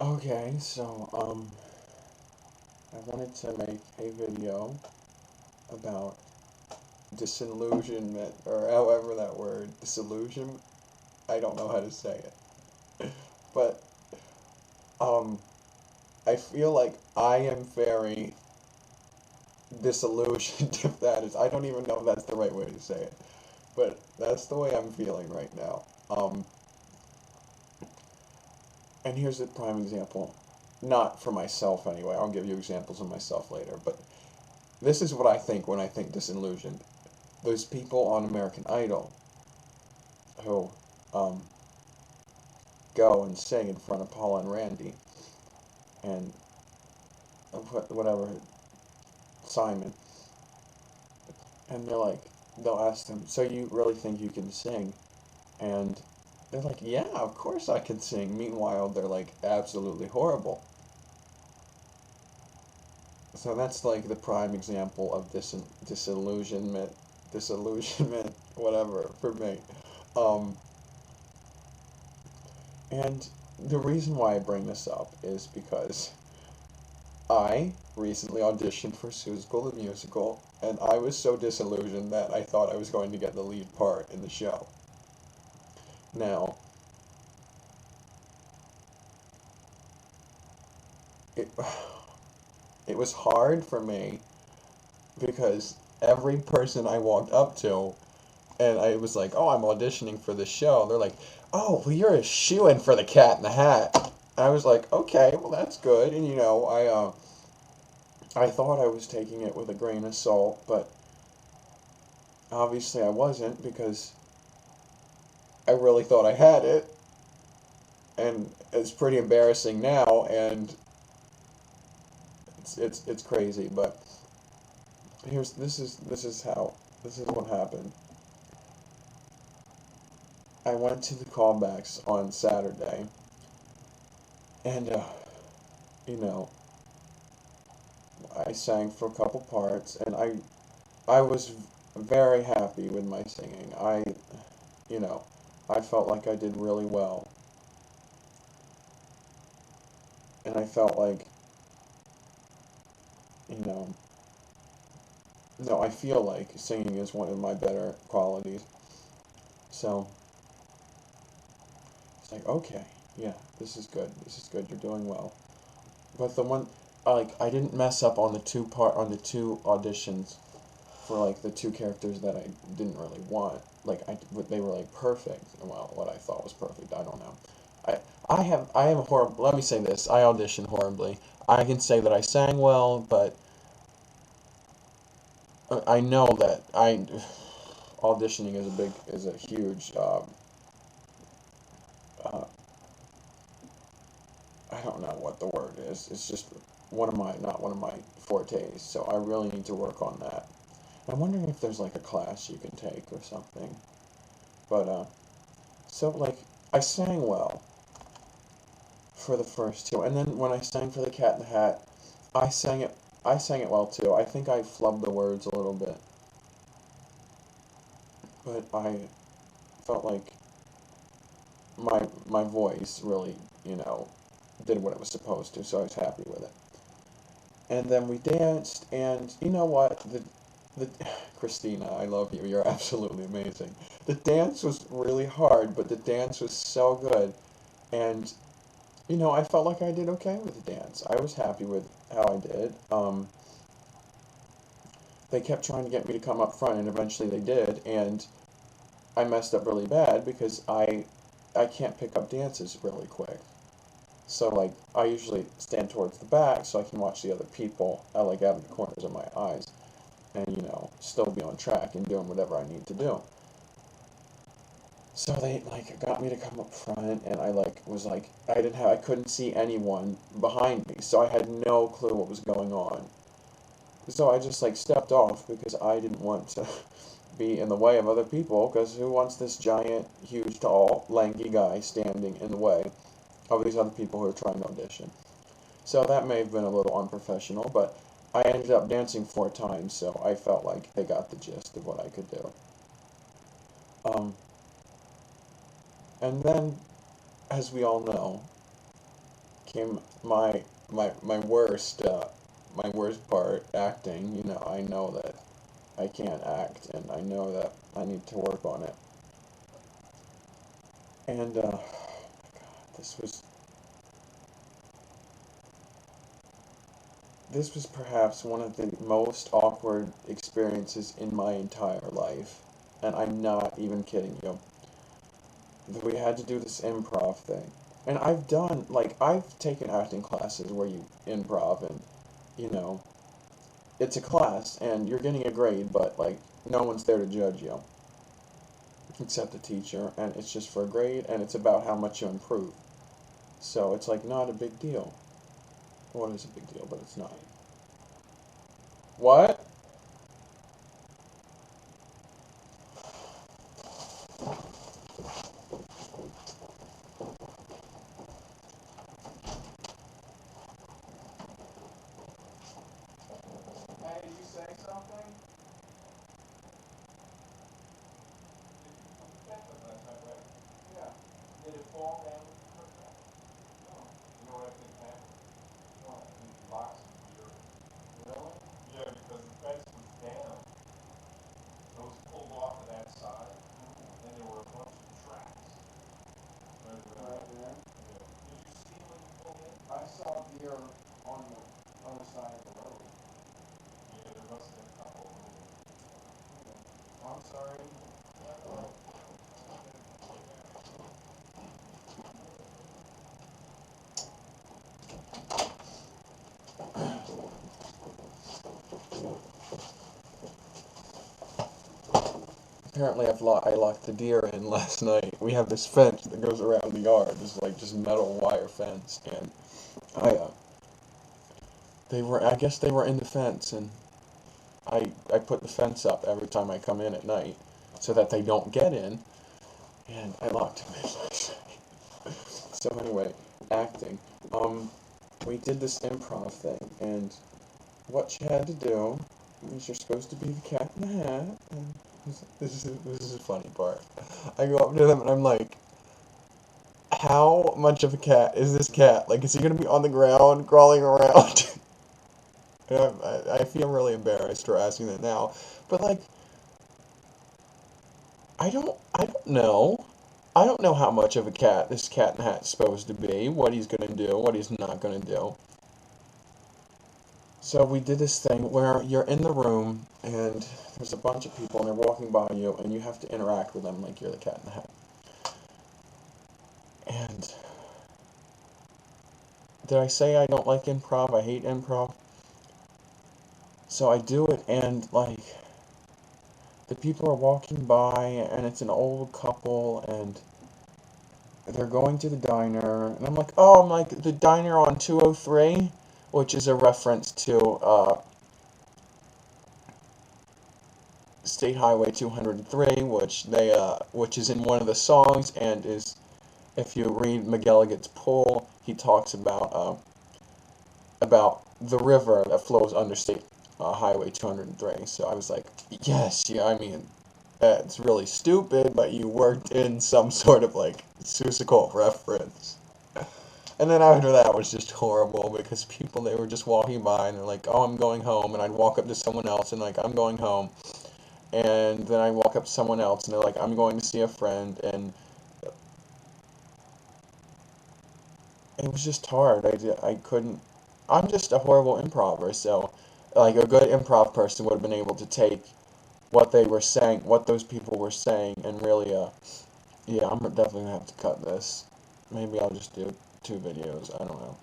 Okay, so, I wanted to make a video about disillusionment, or however that word, disillusion, I don't know how to say it. But, um, I feel like I am very disillusioned, if that is, I don't even know if that's the right way to say it. But that's the way I'm feeling right now. And here's a prime example. Not for myself anyway, I'll give you examples of myself later, but this is what I think when I think disillusioned. Those people on American Idol who um, go and sing in front of Paula and Randy and whatever, Simon, and they'll ask them, so you really think you can sing? And they're like, yeah, of course I can sing. Meanwhile, they're like absolutely horrible. So that's like the prime example of disillusionment, whatever, for me. Um, and the reason why I bring this up is because I recently auditioned for Seussical the musical, and I was so disillusioned that I thought I was going to get the lead part in the show. Now, it, it was hard for me because every person I walked up to, and I was like, oh, I'm auditioning for this show. They're like, oh, well, you're a shoo-in for the Cat in the Hat. I was like, okay, well, that's good. And, I thought I was taking it with a grain of salt, but obviously I wasn't because I really thought I had it. And it's pretty embarrassing now, and it's crazy, but this is what happened. I went to the callbacks on Saturday, and you know, I sang for a couple parts, and I was very happy with my singing. You know, I felt like I did really well, and I felt like, you know, no, I feel like singing is one of my better qualities. So it's like, okay, yeah, this is good. This is good. You're doing well. But the one, I didn't mess up on the two auditions for like the two characters that I didn't really want. They were like perfect. Well, what I thought was perfect. I don't know. I I am horrible. Let me say this. I auditioned horribly. I can say that I sang well, but I know that I auditioning is a huge. Uh, I don't know what the word is. It's just not one of my fortes. So I really need to work on that. I'm wondering if there's like a class you can take or something. But so like I sang well for the first two, and then when I sang for the Cat in the Hat, I sang it. I sang it well too. I think I flubbed the words a little bit, but I felt like my voice really, did what it was supposed to, so I was happy with it. And then we danced, and you know what? The Christina, I love you. You're absolutely amazing. The dance was really hard, but the dance was so good, and I felt like I did okay with the dance. I was happy with how I did. They kept trying to get me to come up front, and eventually they did, and I messed up really bad because I can't pick up dances really quick. So like I usually stand towards the back so I can watch the other people like out of the corners of my eyes, and still be on track and doing whatever I need to do. So they like got me to come up front, and I like was like I couldn't see anyone behind me, so I had no clue what was going on. So I just like stepped off because I didn't want to be in the way of other people, because who wants this giant, huge, tall, lanky guy standing in the way of these other people who are trying to audition? So that may have been a little unprofessional, but I ended up dancing 4 times, so I felt like they got the gist of what I could do. Um, and then, as we all know, came my worst part, acting. You know, I know that I can't act, and I know that I need to work on it. And oh my God, this was perhaps one of the most awkward experiences in my entire life, and I'm not even kidding you. We had to do this improv thing, and I've taken acting classes where you improv, and you know it's a class, and you're getting a grade, but like no one's there to judge you except the teacher, and it's just for a grade, and it's about how much you improve. So it's like not a big deal. Well, it is a big deal, but it's not. What? Hey, did you say something? Yeah. Did it fall down with the football? No. You know what I think happened? What? These boxes here. Really? Yeah, because the fence was down. It was pulled off of that side, and there were a bunch of tracks. Right there? Yeah. Did you see when you pulled in? I saw deer on the other side of the road. Yeah, there must have been a couple of them. Okay. I'm sorry. Apparently I locked the deer in last night. We have this fence that goes around the yard. This like just metal wire fence, and I I guess they were in the fence, and I put the fence up every time I come in at night so that they don't get in, and I locked them in last night. So anyway, acting. We did this improv thing, and what you had to do is you're supposed to be the cat in the hat, and this is a funny part. I go up to them and I'm like, how much of a cat is this cat? Like, is he gonna be on the ground crawling around? I feel really embarrassed for asking that now, but like, I don't know. I don't know how much of a cat this cat in the hat's supposed to be, what he's gonna do, what he's not gonna do. So we did this thing where you're in the room and there's a bunch of people and they're walking by you and you have to interact with them like you're the cat in the hat. And did I say I don't like improv? I hate improv. So I do it and like the people are walking by and it's an old couple and they're going to the diner and I'm like, oh, I'm like the diner on 203, which is a reference to State Highway 203, which is in one of the songs and is, if you read McGilligan's Pool, he talks about the river that flows under State Highway 203. So I was like, yes, yeah, I mean, it's really stupid, but you worked in some sort of like Seussical reference. And then after that was just horrible because people, they were just walking by and they're like, oh, I'm going home. And I'd walk up to someone else and like, I'm going home. And then I walk up to someone else and they're like, I'm going to see a friend. And it was just hard. I couldn't. I'm just a horrible improver, so like a good improv person would have been able to take what they were saying, what those people were saying, and really, yeah, I'm definitely gonna have to cut this. Maybe I'll just do 2 videos. I don't know.